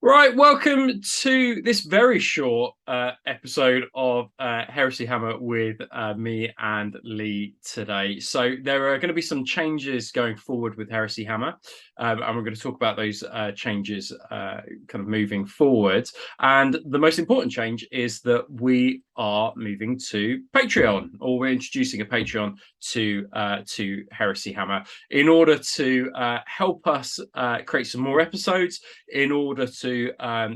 Right, welcome to this very short episode of Heresy Hammer with me and Lee today. So there are going to be some changes going forward with Heresy Hammer, and we're going to talk about those changes kind of moving forward. And the most important change is that we are moving to Patreon, or we're introducing a Patreon to Heresy Hammer in order to help us create some more episodes, in order to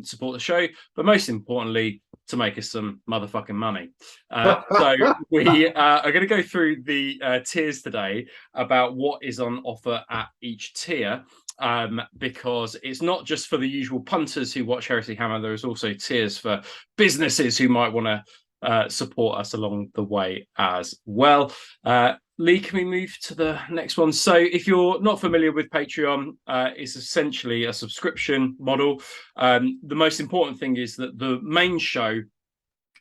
support the show, but most importantly, to make us some motherfucking money. So we are going to go through the tiers today about what is on offer at each tier. Because it's not just for the usual punters who watch Heresy Hammer, there is also tiers for businesses who might want to support us along the way as well. Lee, can we move to the next one? So if you're not familiar with Patreon, it's essentially a subscription model. The most important thing is that the main show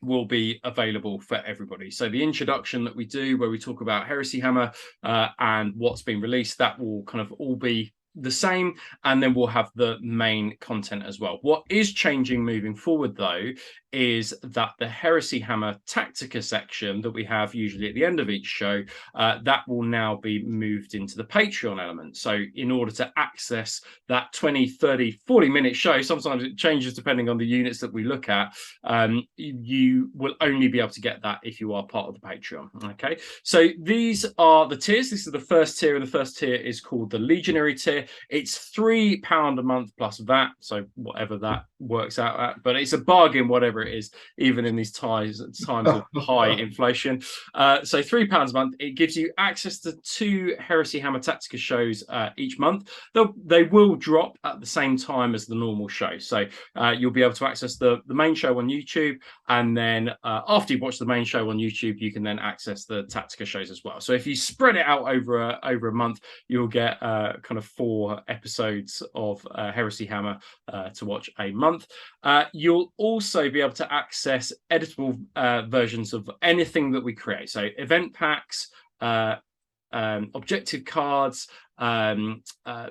will be available for everybody. So the introduction that we do, where we talk about Heresy Hammer and what's been released, that will kind of all be the same, and then we'll have the main content as well. What is changing moving forward, though, is that the Heresy Hammer Tactica section that we have usually at the end of each show, that will now be moved into the Patreon element. So in order to access that 20, 30, 40-minute show, sometimes it changes depending on the units that we look at, you will only be able to get that if you are part of the Patreon. Okay, so these are the tiers. This is the first tier, and the first tier is called the Legionary tier. It's £3 a month plus VAT, so whatever that works out at, but it's a bargain, whatever it is, even in these times of high inflation. So £3 a month. It gives you access to 2 Heresy Hammer Tactica shows each month. They will drop at the same time as the normal show, so you'll be able to access the main show on YouTube, and then after you watch the main show on YouTube, you can then access the Tactica shows as well. So if you spread it out over a month, you'll get kind of 4 episodes of Heresy Hammer to watch a month. You'll also be able to access editable versions of anything that we create. So event packs, objective cards,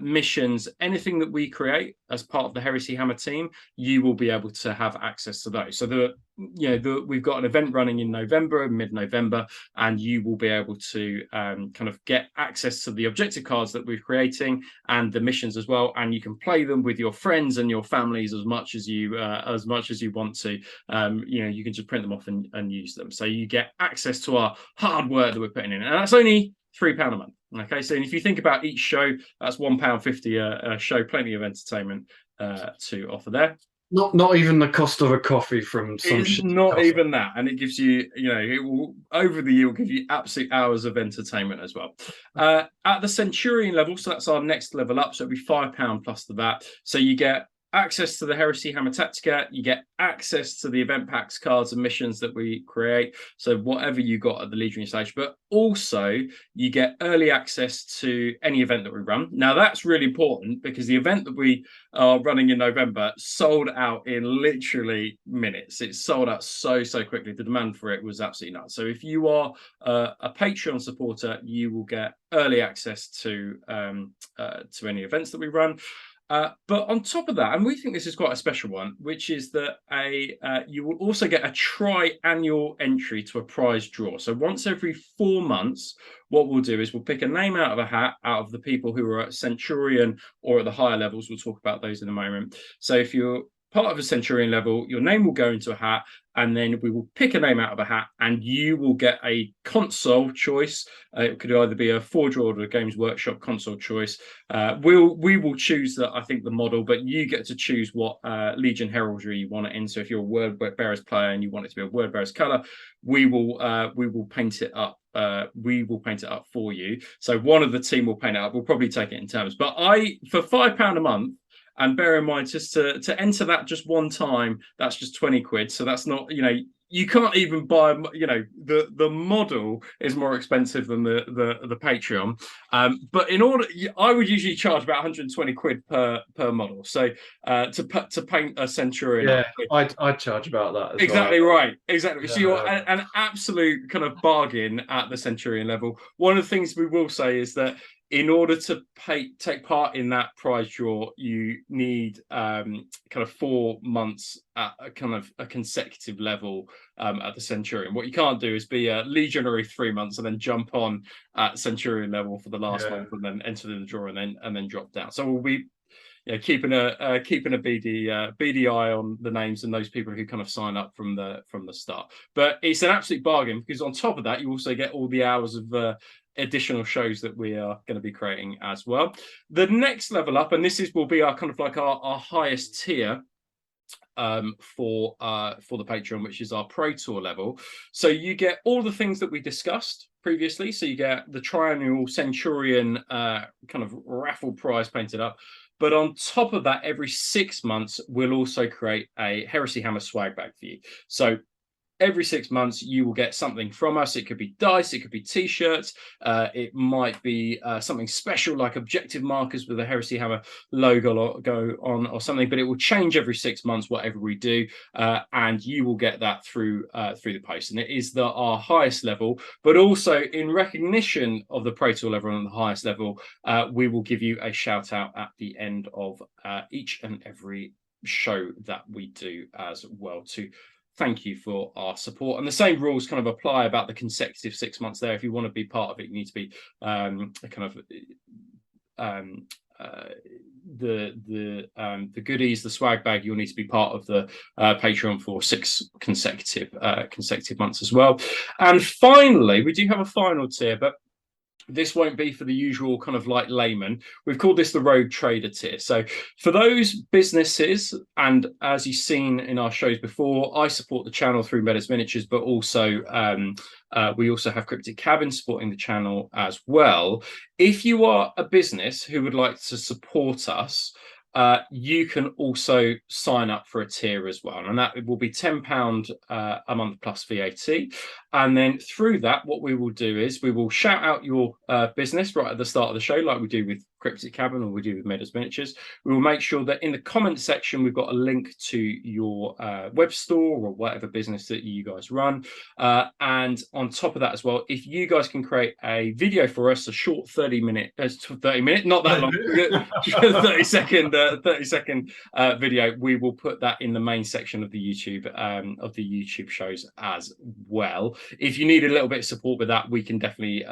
missions, anything that we create as part of the Heresy Hammer team, you will be able to have access to those. So we've got an event running in November, mid-November, and you will be able to kind of get access to the objective cards that we're creating and the missions as well. And you can play them with your friends and your families as much as you want to. You can just print them off and use them. So you get access to our hard work that we're putting in, and that's only £3 a month. Okay, so if you think about each show, that's £1.50 a show, plenty of entertainment to offer there. Not even the cost of a coffee from some It's shitty not coffee. even that, and it gives you, it will over the year will give you absolute hours of entertainment as well. At the Centurion level, so that's our next level up, so it'll be £5 plus the VAT. So you get access to the Heresy Hammer Tactica, you get access to the event packs, cards, and missions that we create. So whatever you got at the Legionary stage, but also you get early access to any event that we run. Now that's really important because the event that we are running in November sold out in literally minutes. It sold out so quickly. The demand for it was absolutely nuts. So if you are a Patreon supporter, you will get early access to any events that we run. But on top of that, and we think this is quite a special one, which is that you will also get a tri-annual entry to a prize draw. So once every 4 months, what we'll do is we'll pick a name out of a hat out of the people who are at Centurion or at the higher levels. We'll talk about those in a moment. So if you're part of a Centurion level, your name will go into a hat, and then we will pick a name out of a hat, and you will get a console choice. It could either be a Forge or a Games Workshop console choice. We will choose the model, but you get to choose what Legion heraldry you want it in. So if you're a Word Bearers player and you want it to be a Word Bearers color, we will paint it up. We will paint it up for you. So one of the team will paint it up. We'll probably take it in terms, but for £5 a month. And bear in mind, just to enter that just one time, that's just 20 quid. So that's not, you can't even buy, the model is more expensive than the Patreon. But I would usually charge about 120 quid per model. So to paint a Centurion. Yeah, I'd charge about that as exactly well. right. Exactly. So you're an absolute kind of bargain at the Centurion level. One of the things we will say is that in order to take part in that prize draw, you need kind of 4 months at a kind of a consecutive level at the Centurion. What you can't do is be a legionary 3 months and then jump on at Centurion level for the last month and then enter the draw and then drop down. So we'll be keeping a beady eye on the names and those people who kind of sign up from the start. But it's an absolute bargain, because on top of that, you also get all the hours of additional shows that we are going to be creating as well. The next level up, and will be our kind of like our highest tier for the Patreon, which is our Pro Tour level. So you get all the things that we discussed previously. So you get the triannual Centurion kind of raffle prize painted up. But on top of that, every 6 months, we'll also create a Heresy Hammer swag bag for you. So every 6 months, you will get something from us. It could be dice, it could be t-shirts, it might be something special like objective markers with a Heresy Hammer logo go on or something, but it will change every 6 months, whatever we do, and you will get that through the post. And it is our highest level, but also in recognition of the Pro Tour level and the highest level, we will give you a shout out at the end of each and every show that we do as well, to thank you for our support. And the same rules kind of apply about the consecutive 6 months there. If you want to be part of it, you need to be the goodies, the swag bag. You'll need to be part of the Patreon for 6 consecutive months as well. And finally, we do have a final tier, but this won't be for the usual kind of like layman. We've called this the Rogue Trader tier. So for those businesses, and as you've seen in our shows before, I support the channel through Meadows Miniatures, but also we also have Cryptic Cabin supporting the channel as well. If you are a business who would like to support us, you can also sign up for a tier as well, and that will be £10 a month plus VAT. And then through that, what we will do is we will shout out your business right at the start of the show, like we do with Cryptic Cabin or we do with Meadows Miniatures. We will make sure that in the comment section we've got a link to your web store or whatever business that you guys run. And on top of that as well, if you guys can create a video for us, a short 30 minute, not that long, 30 second video, we will put that in the main section of the YouTube shows as well. If you need a little bit of support with that, we can definitely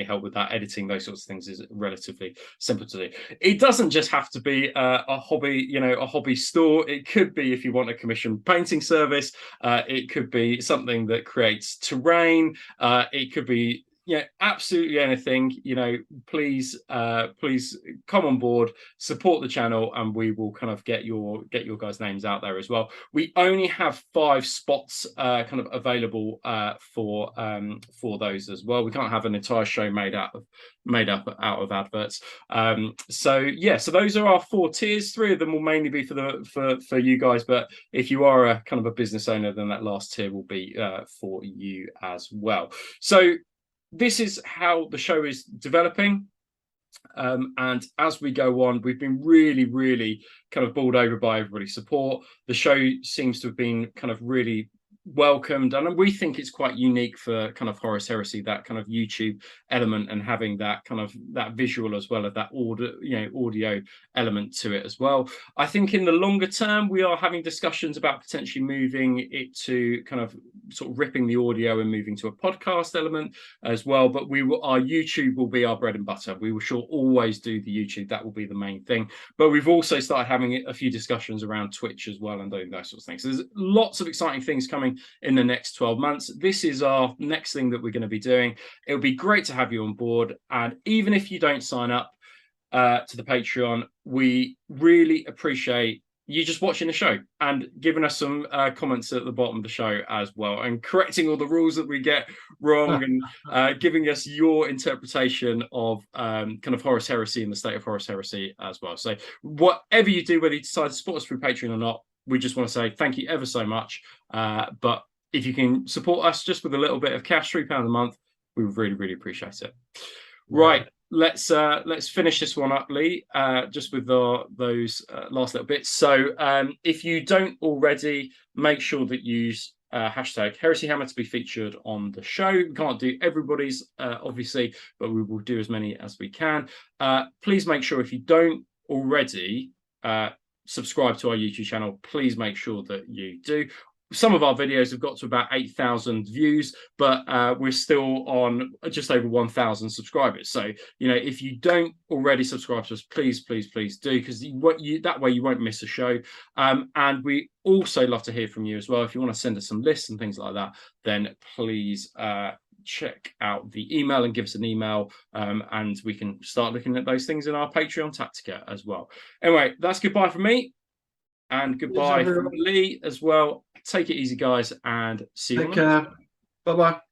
help with that. Editing, those sorts of things is relatively simple to do. It doesn't just have to be a hobby store. It could be if you want a commission painting service. It could be something that creates terrain. It could be absolutely anything. Please come on board, support the channel, and we will kind of get your guys' names out there as well. We only have 5 spots kind of available for those as well. We can't have an entire show made up out of adverts. So those are our 4 tiers. 3 of them will mainly be for you guys, but if you are a kind of a business owner, then that last tier will be for you as well. So this is how the show is developing. And as we go on, we've been really, really kind of bowled over by everybody's support. The show seems to have been kind of really welcomed, and we think it's quite unique for kind of Horus Heresy, that kind of YouTube element, and having that kind of that visual as well as that audio element to it as well. I think in the longer term, we are having discussions about potentially moving it to kind of sort of ripping the audio and moving to a podcast element as well. But our YouTube will be our bread and butter. We will always do the YouTube. That will be the main thing. But we've also started having a few discussions around Twitch as well and doing those sorts of things. So there's lots of exciting things coming in the next 12 months. This is our next thing that we're going to be doing. It'll be great to have you on board. And even if you don't sign up to the Patreon, we really appreciate you just watching the show and giving us some comments at the bottom of the show as well, and correcting all the rules that we get wrong, and giving us your interpretation of kind of Horus Heresy and the state of Horus Heresy as well. So whatever you do, whether you decide to support us through Patreon or not, we just want to say thank you ever so much. But if you can support us just with a little bit of cash, £3 a month, we would really, really appreciate it. Right. Let's finish this one up, Lee, just with those last little bits. So if you don't already, make sure that you hashtag Heresy Hammer to be featured on the show. We can't do everybody's, obviously, but we will do as many as we can. Please make sure, if you don't already subscribe to our YouTube channel, please make sure that you do. Some of our videos have got to about 8,000 views, but we're still on just over 1,000 subscribers. So, if you don't already subscribe to us, please do, because that way you won't miss a show. And we also love to hear from you as well. If you want to send us some lists and things like that, then please check out the email and give us an email, and we can start looking at those things in our Patreon Tactica as well. Anyway, that's goodbye from me. And goodbye from Lee as well. Take it easy, guys, and see you. Take care. Bye-bye.